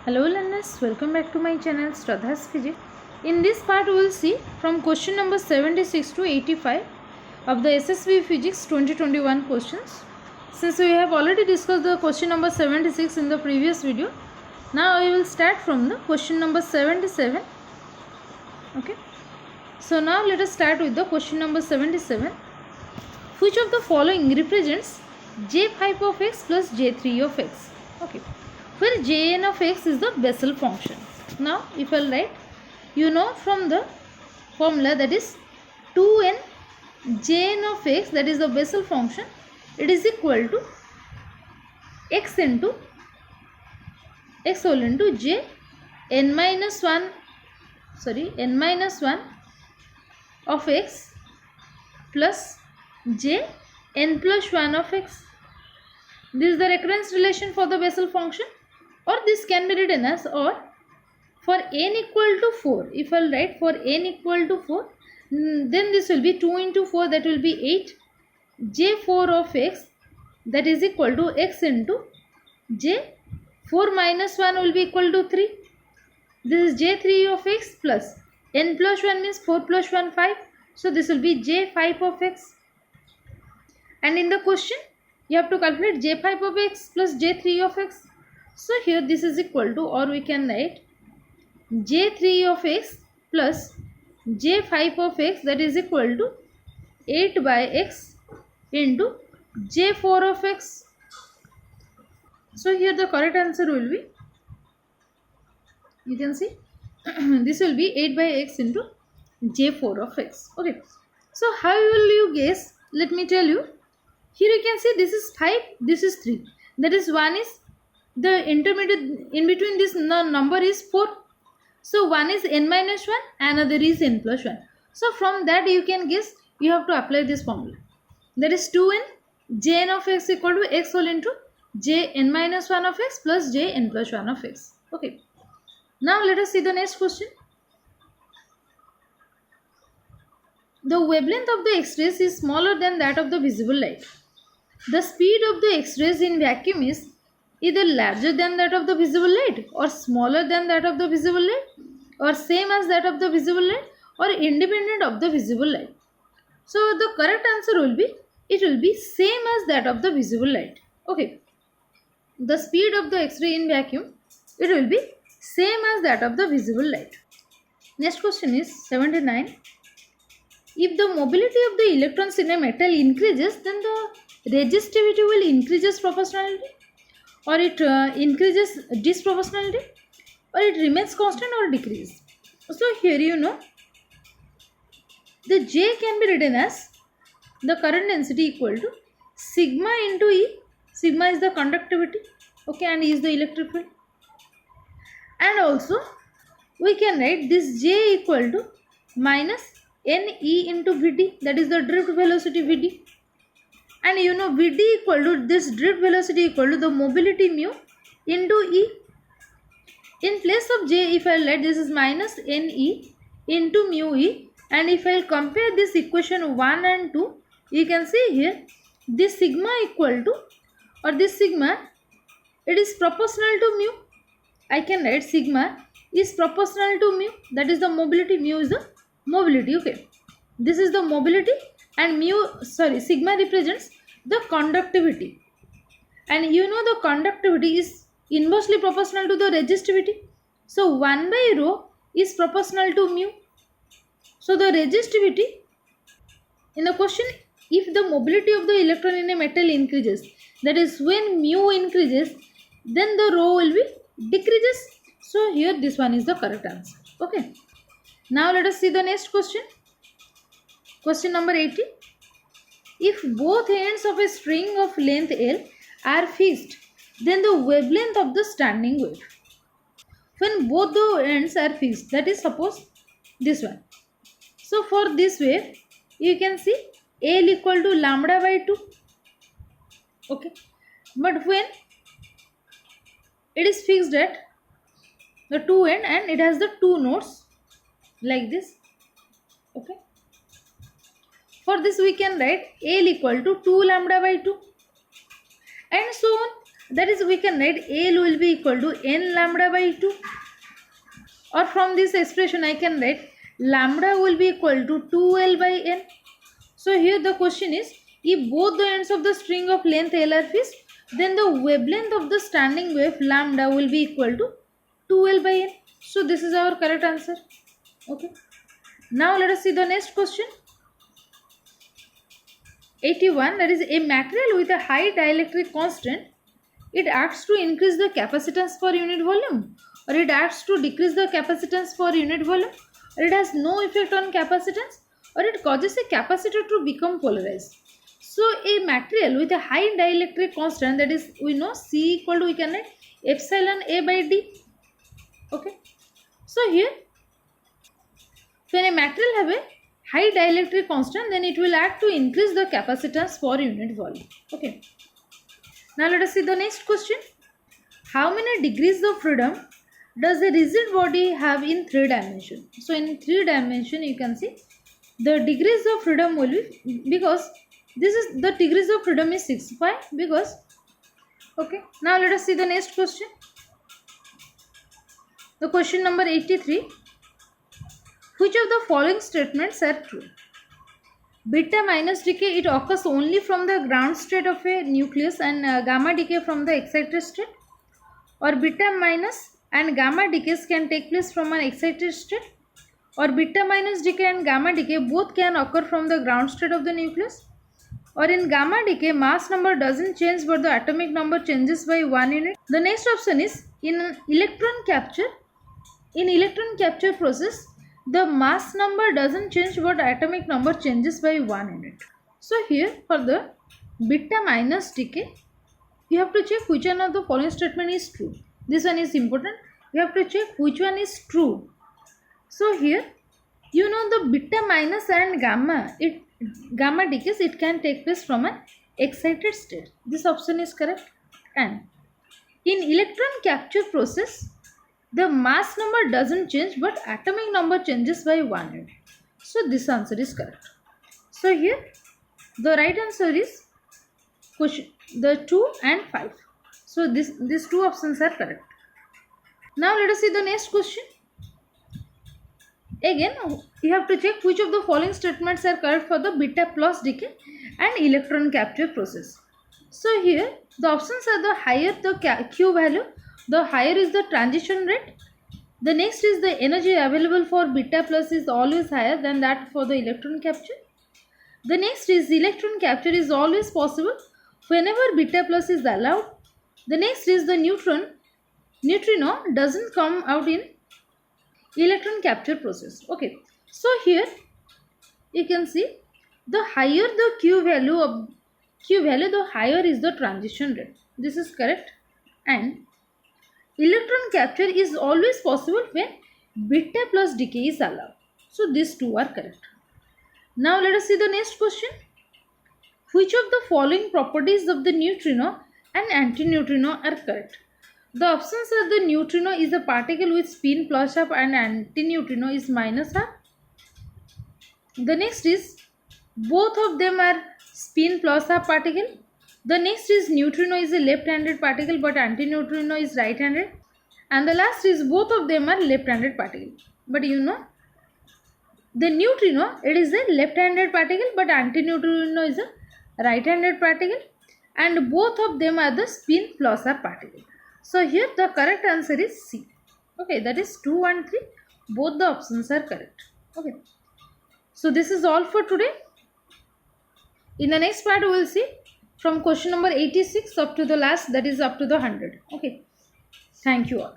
Hello learners, welcome back to my channel Shraddha's Physics. In this part we will see from question number 76 to 85 of the SSB Physics 2021 questions. Since we have already discussed the question number 76 in the previous video, now we will start from the question number 77. Okay. So now let us start with the question number 77. Which of the following represents j5 of x plus j3 of x? Okay. Where jn of x is the Bessel function. Now if I write, you know from the formula, that is 2n jn of x, that is the Bessel function, it is equal to x into x whole into j n minus 1 of x plus j n plus 1 of x. This is the recurrence relation for the Bessel function, or this can be written as, or for n equal to 4, if I will write for n equal to 4, then this will be 2 into 4, that will be 8, j4 of x, that is equal to x into j 4 minus 1 will be equal to 3. This is j3 of x plus n plus 1 means 4 plus 1 5. So this will be j5 of x. And in the question you have to calculate j5 of x plus j3 of x. So here this is equal to, or we can write j3 of x plus j5 of x, that is equal to 8 by x into j4 of x. So here the correct answer will be, you can see this will be 8 by x into j4 of x. Okay. So how will you guess? Let me tell you. Here you can see this is 5, this is 3. That is, one is the intermediate in between, this number is 4. So one is n minus 1, another is n plus 1. So from that you can guess, you have to apply this formula. That is 2n jn of x equal to x whole into j n minus 1 of x plus j n plus 1 of x. Okay. Now let us see the next question. The wavelength of the X-rays is smaller than that of the visible light. The speed of the X-rays in vacuum is either larger than that of the visible light, or smaller than that of the visible light, or same as that of the visible light, or independent of the visible light. So the correct answer will be, it will be same as that of the visible light. Okay. The speed of the X-ray in vacuum, it will be same as that of the visible light. Next question is 79. If the mobility of the electrons in a metal increases, then the resistivity will increases proportionally, or it increases disproportionality, or it remains constant or decrease. So here you know, the J can be written as the current density equal to sigma into E. Sigma is the conductivity, okay, and E is the electric field. And also we can write this J equal to minus NE into Vd, that is the drift velocity Vd. And you know Vd equal to this drift velocity equal to the mobility mu into E. In place of J, if I let, this is minus Ne into mu E, and if I compare this equation 1 and 2, you can see here this sigma equal to, or this sigma, it is proportional to mu. I can write sigma is proportional to mu, that is the mobility, mu is the mobility. Okay, this is the mobility, and sigma represents the conductivity, and you know the conductivity is inversely proportional to the resistivity. So 1 by rho is proportional to mu. So the resistivity in the question, if the mobility of the electron in a metal increases, that is when mu increases, then the rho will be decreases. So here this one is the correct answer. Okay. Now let us see the next question. Question number 80. If both ends of a string of length L are fixed, then the wavelength of the standing wave. When both the ends are fixed, that is suppose this one. So for this wave, you can see L equal to lambda by 2. Okay. But when it is fixed at the two end and it has the two nodes like this. Okay. For this we can write L equal to 2 lambda by 2, and so on. That is, we can write L will be equal to n lambda by 2. Or from this expression I can write lambda will be equal to 2L by n. So here the question is, if both the ends of the string of length L are fixed, then the wavelength of the standing wave lambda will be equal to 2L by n. So this is our correct answer. Okay. Now let us see the next question. 81, that is, a material with a high dielectric constant, it acts to increase the capacitance per unit volume, or it acts to decrease the capacitance per unit volume, or it has no effect on capacitance, or it causes a capacitor to become polarized. So a material with a high dielectric constant, that is, we know C equal to, we can write epsilon A by D. Okay. So here, when a material have a high dielectric constant, then it will act to increase the capacitance per unit volume. Okay. Now let us see the next question. How many degrees of freedom does a rigid body have in 3 dimension? So in 3 dimension you can see the degrees of freedom will be, because this is the degrees of freedom is 6. Why? Because, okay. Now let us see the next question. The question number 83. Which of the following statements are true? Beta minus decay, it occurs only from the ground state of a nucleus, and gamma decay from the excited state, or beta minus and gamma decays can take place from an excited state, or beta minus decay and gamma decay both can occur from the ground state of the nucleus, or in gamma decay mass number doesn't change but the atomic number changes by 1 unit. The next option is, in electron capture process, the mass number doesn't change but atomic number changes by 1 unit. So here for the beta minus decay, you have to check which one of the following statement is true. This one is important. You have to check which one is true. So here, you know, the beta minus and gamma decays, it can take place from an excited state. This option is correct. And in electron capture process, the mass number doesn't change but atomic number changes by 1 unit. So this answer is correct. So here the right answer is question the 2 and 5. So these two options are correct. Now let us see the next question. Again you have to check which of the following statements are correct for the beta plus decay and electron capture process. So here the options are, the higher the Q value, the higher is the transition rate. The next is, the energy available for beta plus is always higher than that for the electron capture. The next is, electron capture is always possible whenever beta plus is allowed. The next is, the neutrino doesn't come out in electron capture process. Okay. So here you can see, the higher the Q value, the higher is the transition rate. This is correct. And electron capture is always possible when beta plus decay is allowed. So these two are correct. Now let us see the next question. Which of the following properties of the neutrino and antineutrino are correct? The options are, the neutrino is a particle with spin plus half and antineutrino is minus half. The next is, both of them are spin plus half particle. The next is, neutrino is a left-handed particle but antineutrino is right-handed. And the last is, both of them are left-handed particle. But you know, the neutrino, it is a left-handed particle but antineutrino is a right-handed particle, and both of them are the spin plus half particle. So here the correct answer is C. Okay, that is 2 and 3. Both the options are correct. Okay. So this is all for today. In the next part we will see from question number 86 up to the last, that is up to the 100. Okay. Thank you all.